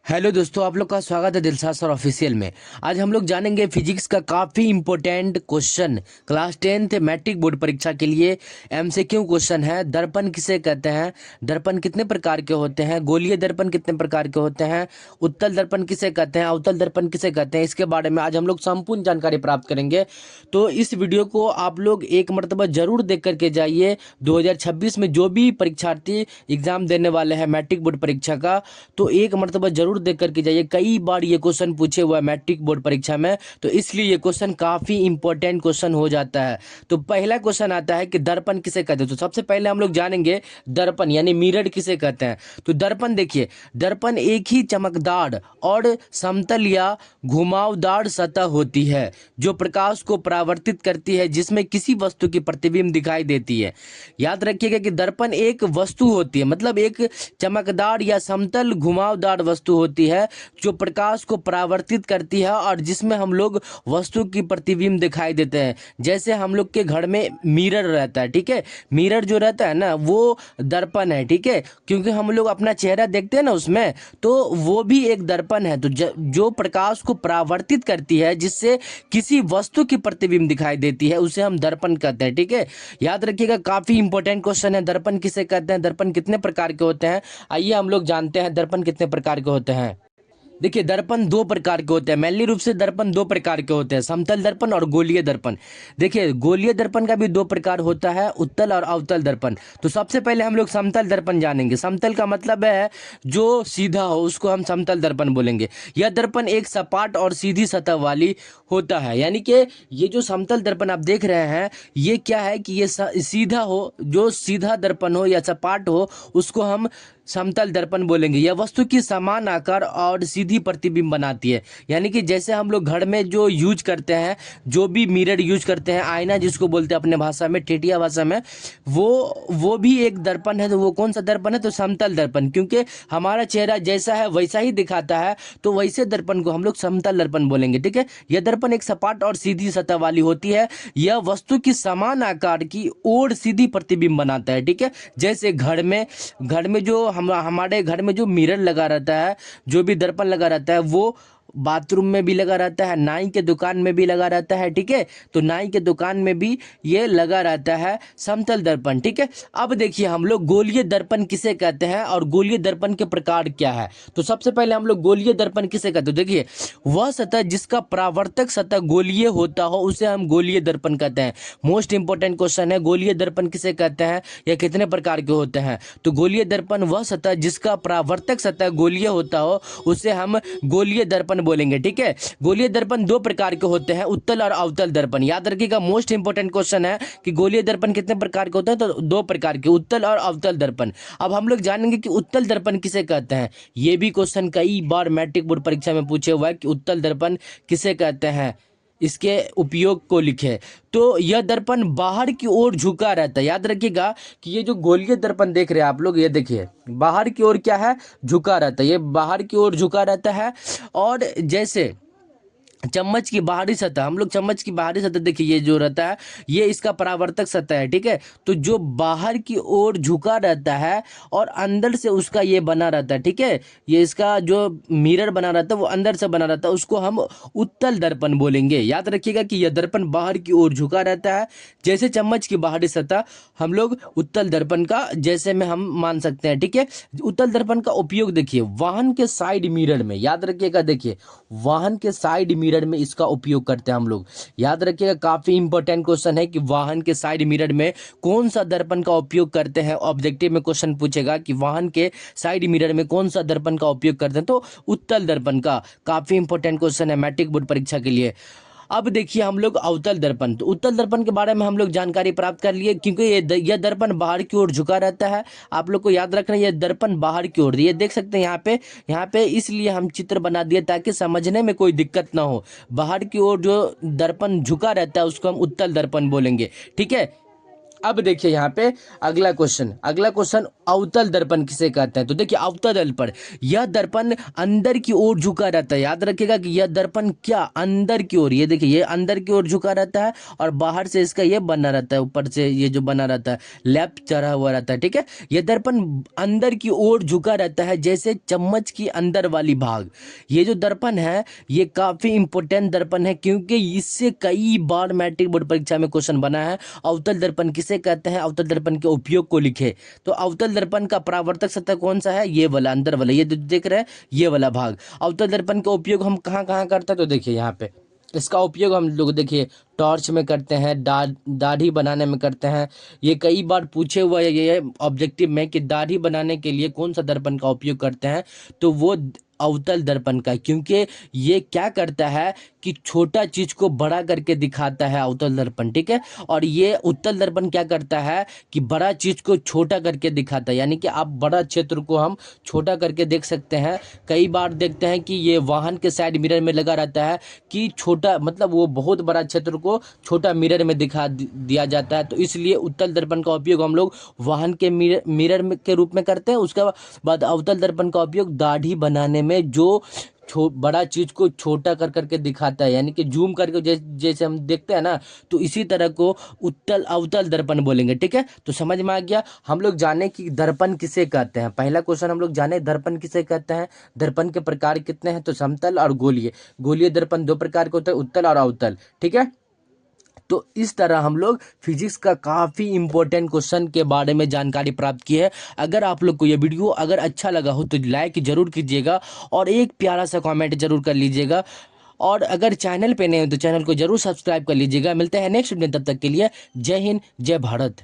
Hello दोस्तों, आप लोग का स्वागत है दिलसाद सर ऑफिशियल में। आज हम लोग जानेंगे फिजिक्स का काफ़ी important question class 10th matric board परीक्षा के लिए। एमसीक्यू क्वेश्चन है। दर्पण किसे कहते हैं, दर्पण कितने प्रकार के होते हैं, गोलीय दर्पण कितने प्रकार के होते हैं, उत्तल दर्पण किसे कहते हैं, अवतल दर्पण किसे कहते हैं, इसके बारे में आज हम लोग संपूर्ण जानकारी प्राप्त करेंगे। तो इस वीडियो को आप लोग एक मरतबा जरूर देख करके जाइए। 2026 में जो भी परीक्षार्थी एग्जाम देने वाले हैं मैट्रिक बोर्ड परीक्षा का, तो एक मरतबा जरूर देख करके जाइए। कई बार ये क्वेश्चन पूछे हुआ है मैट्रिक बोर्ड परीक्षा में, तो इसलिए ये क्वेश्चन काफी इंपॉर्टेंट क्वेश्चन हो जाता है। तो पहला क्वेश्चन आता है कि दर्पण किसे कहते हैं। तो सबसे पहले हम लोग जानेंगे दर्पण यानी मिरर किसे कहते हैं। तो दर्पण देखिए, दर्पण एक ही चमकदार और समतल या घुमावदार सतह होती है जो प्रकाश को परावर्तित करती है, जिसमें किसी वस्तु की प्रतिबिंब दिखाई देती है। याद रखिएगा कि दर्पण एक वस्तु होती है, मतलब एक चमकदार या समतल घुमावदार वस्तु होती है जो प्रकाश को परावर्तित करती है और जिसमें हम लोग वस्तु की प्रतिबिंब दिखाई देते हैं। जैसे हम लोग के घर में मिरर रहता है, ठीक है। मिरर जो रहता है ना, वो दर्पण है, ठीक है। क्योंकि हम लोग अपना चेहरा देखते हैं ना उसमें, तो वो भी एक दर्पण है। तो जो प्रकाश को परावर्तित करती है, जिससे किसी वस्तु की प्रतिबिंब दिखाई देती है, उसे हम दर्पण कहते हैं, ठीक है। याद रखिएगा, काफी इंपॉर्टेंट क्वेश्चन है। दर्पण किसे कहते हैं, दर्पण कितने प्रकार के होते हैं, आइए हम लोग जानते हैं दर्पण कितने प्रकार के होते हैं। देखिए, दर्पण दो प्रकार के होते हैं। मेनली रूप से दर्पण दो प्रकार के होते हैं, समतल दर्पण और गोलीय दर्पण। देखिए, गोलीय दर्पण का भी दो प्रकार होता है, उत्तल और अवतल दर्पण। तो सबसे पहले हम लोग समतल दर्पण जानेंगे। समतल का मतलब है जो सीधा हो, उसको हम समतल दर्पण बोलेंगे। यह दर्पण एक सपाट और सीधी सतह वाली होता है। यानी कि ये जो समतल दर्पण आप देख रहे हैं, ये क्या है कि ये सीधा हो, जो सीधा दर्पण हो या सपाट हो, उसको हम समतल दर्पण बोलेंगे। यह वस्तु की समान आकार और सीधी प्रतिबिंब बनाती है। यानी कि जैसे हम लोग घर में जो यूज करते हैं, जो भी मिरर यूज करते हैं, आईना जिसको बोलते हैं अपने भाषा में, ठेठिया भाषा में, वो भी एक दर्पण है। तो वो कौन सा दर्पण है, तो समतल दर्पण। क्योंकि हमारा चेहरा जैसा है वैसा ही दिखाता है, तो वैसे दर्पण को हम लोग समतल दर्पण बोलेंगे, ठीक है। यह दर्पण एक सपाट और सीधी सतह वाली होती है। यह वस्तु की समान आकार की ओर सीधी प्रतिबिंब बनाता है, ठीक है। जैसे घर में जो हमारे घर में जो मिरर लगा रहता है, जो भी दर्पण लगा रहता है, वो बाथरूम में भी लगा रहता है, नाई के दुकान में भी लगा रहता है, ठीक है। तो नाई के दुकान में भी ये लगा रहता है समतल दर्पण, ठीक है। अब देखिए, हम लोग गोलीय दर्पण किसे कहते हैं और गोलीय दर्पण के प्रकार क्या है। तो सबसे पहले हम लोग गोलीय दर्पण किसे कहते हैं। देखिए, वह सतह जिसका परावर्तक सतह गोलीय होता हो, उसे हम गोलीय दर्पण कहते हैं। मोस्ट इंपॉर्टेंट क्वेश्चन है, गोलीय दर्पण किसे कहते हैं या कितने प्रकार के होते हैं। तो गोलीय दर्पण वह सतह जिसका परावर्तक सतह गोलीय होता हो, उसे हम गोलीय दर्पण बोलेंगे, ठीक है। गोलीय दर्पण दो प्रकार के होते हैं, उत्तल और अवतल दर्पण। याद रखिएगा, मोस्ट इंपॉर्टेंट क्वेश्चन है कि गोलीय दर्पण कितने प्रकार के होते हैं, तो दो प्रकार के, उत्तल और अवतल दर्पण। अब हम लोग जानेंगे कि उत्तल दर्पण किसे कहते हैं। ये भी क्वेश्चन कई बार मैट्रिक बोर्ड परीक्षा में पूछे हुआ है कि उत्तल दर्पण किसे कहते हैं, इसके उपयोग को लिखे। तो यह दर्पण बाहर की ओर झुका रहता है। याद रखिएगा कि ये जो गोलीय दर्पण देख रहे हैं आप लोग, ये देखिए बाहर की ओर क्या है, झुका रहता है। ये बाहर की ओर झुका रहता है। और जैसे चम्मच की बाहरी सतह, हम लोग चम्मच की बाहरी सतह देखिए, ये जो रहता है, ये इसका परावर्तक सतह है, ठीक है। तो जो बाहर की ओर झुका रहता है और अंदर से उसका ये बना रहता है, ठीक है। ये इसका जो मिरर बना रहता है, वो अंदर से बना रहता है, उसको हम उत्तल दर्पण बोलेंगे। याद रखिएगा कि यह दर्पण बाहर की ओर झुका रहता है, जैसे चम्मच की बाहरी सतह, हम लोग उत्तल दर्पण का जैसे में हम मान सकते हैं, ठीक है। उत्तल दर्पण का उपयोग देखिए वाहन के साइड मिरर में, याद रखिएगा, देखिए वाहन के साइड मिरर में इसका उपयोग करते हैं हम लोग। याद रखिएगा, काफी इंपॉर्टेंट क्वेश्चन है कि वाहन के साइड मिरर में कौन सा दर्पण का उपयोग करते हैं। ऑब्जेक्टिव में क्वेश्चन पूछेगा कि वाहन के साइड मिरर में कौन सा दर्पण का उपयोग करते हैं, तो उत्तल दर्पण का। काफी इंपॉर्टेंट क्वेश्चन है मैट्रिक बोर्ड परीक्षा के लिए। अब देखिए हम लोग अवतल दर्पण। तो उत्तल दर्पण के बारे में हम लोग जानकारी प्राप्त कर लिए, क्योंकि यह दर्पण बाहर की ओर झुका रहता है। आप लोग को याद रखना, यह दर्पण बाहर की ओर, ये देख सकते हैं यहाँ पे इसलिए हम चित्र बना दिए ताकि समझने में कोई दिक्कत ना हो। बाहर की ओर जो दर्पण झुका रहता है उसको हम उत्तल दर्पण बोलेंगे, ठीक है। अब देखिए यहाँ पे अगला क्वेश्चन अवतल दर्पण किसे कहते हैं। तो देखिए अवतल दर्पण, यह दर्पण अंदर की ओर झुका रहता है। याद रखिएगा कि यह दर्पण क्या अंदर की ओर, ये देखिए ये अंदर की ओर झुका रहता है और बाहर से इसका ये बना रहता है, ऊपर से ये जो बना रहता है लैप चढ़ा हुआ रहता है, ठीक है। यह दर्पण अंदर की ओर झुका रहता है जैसे चम्मच की अंदर वाली भाग। ये जो दर्पण है ये काफी इंपॉर्टेंट दर्पण है क्योंकि इससे कई बार मैट्रिक बोर्ड परीक्षा में क्वेश्चन बना है। अवतल दर्पण किसे कहते हैं, अवतल दर्पण के उपयोग को लिखे। तो अवतल दर्पण का परावर्तक सतह कौन सा है, ये वाला अंदर वाला, ये देख रहे हैं ये वाला भाग। अवतल दर्पण का उपयोग हम कहाँ कहाँ करते हैं, तो देखिए यहाँ पे इसका उपयोग हम लोग देखिए टॉर्च में करते हैं, दाढ़ी बनाने में करते हैं। ये कई बार पूछे हुआ है ये ऑब्जेक्टिव में कि दाढ़ी बनाने के लिए कौन सा दर्पण का उपयोग करते हैं, तो वो अवतल दर्पण का, क्योंकि ये क्या करता है कि छोटा चीज को बड़ा करके दिखाता है अवतल दर्पण, ठीक है। और ये उत्तल दर्पण क्या करता है कि बड़ा चीज को छोटा करके दिखाता है, यानी कि आप बड़ा क्षेत्र को हम छोटा करके देख सकते हैं। कई बार देखते हैं कि ये वाहन के साइड मिरर में लगा रहता है कि छोटा मतलब वो बहुत बड़ा क्षेत्र को छोटा मिरर में दिखा दिया जाता है। तो इसलिए उत्तल दर्पण का उपयोग हम लोग वाहन के मिरर के रूप में करते हैं। उसके बाद अवतल दर्पण का उपयोग दाढ़ी बनाने में जो बड़ा चीज को छोटा कर करके दिखाता है, यानी कि जूम करके जैसे हम देखते हैं ना, तो इसी तरह को उत्तल अवतल दर्पण बोलेंगे, ठीक है। तो समझ में आ गया। हम लोग जाने कि दर्पण किसे कहते हैं। पहला क्वेश्चन हम लोग जाने दर्पण किसे कहते हैं। दर्पण के प्रकार कितने हैं, तो समतल और गोलीय। गोलीय दर्पण दो प्रकार के होते हैं, उत्तल और अवतल, ठीक है। तो इस तरह हम लोग फिजिक्स का काफ़ी इंपॉर्टेंट क्वेश्चन के बारे में जानकारी प्राप्त की है। अगर आप लोग को ये वीडियो अगर अच्छा लगा हो तो लाइक जरूर कीजिएगा और एक प्यारा सा कमेंट जरूर कर लीजिएगा। और अगर चैनल पे नए हो तो चैनल को जरूर सब्सक्राइब कर लीजिएगा। मिलते हैं नेक्स्ट वीडियो, तब तक के लिए जय हिंद जय भारत।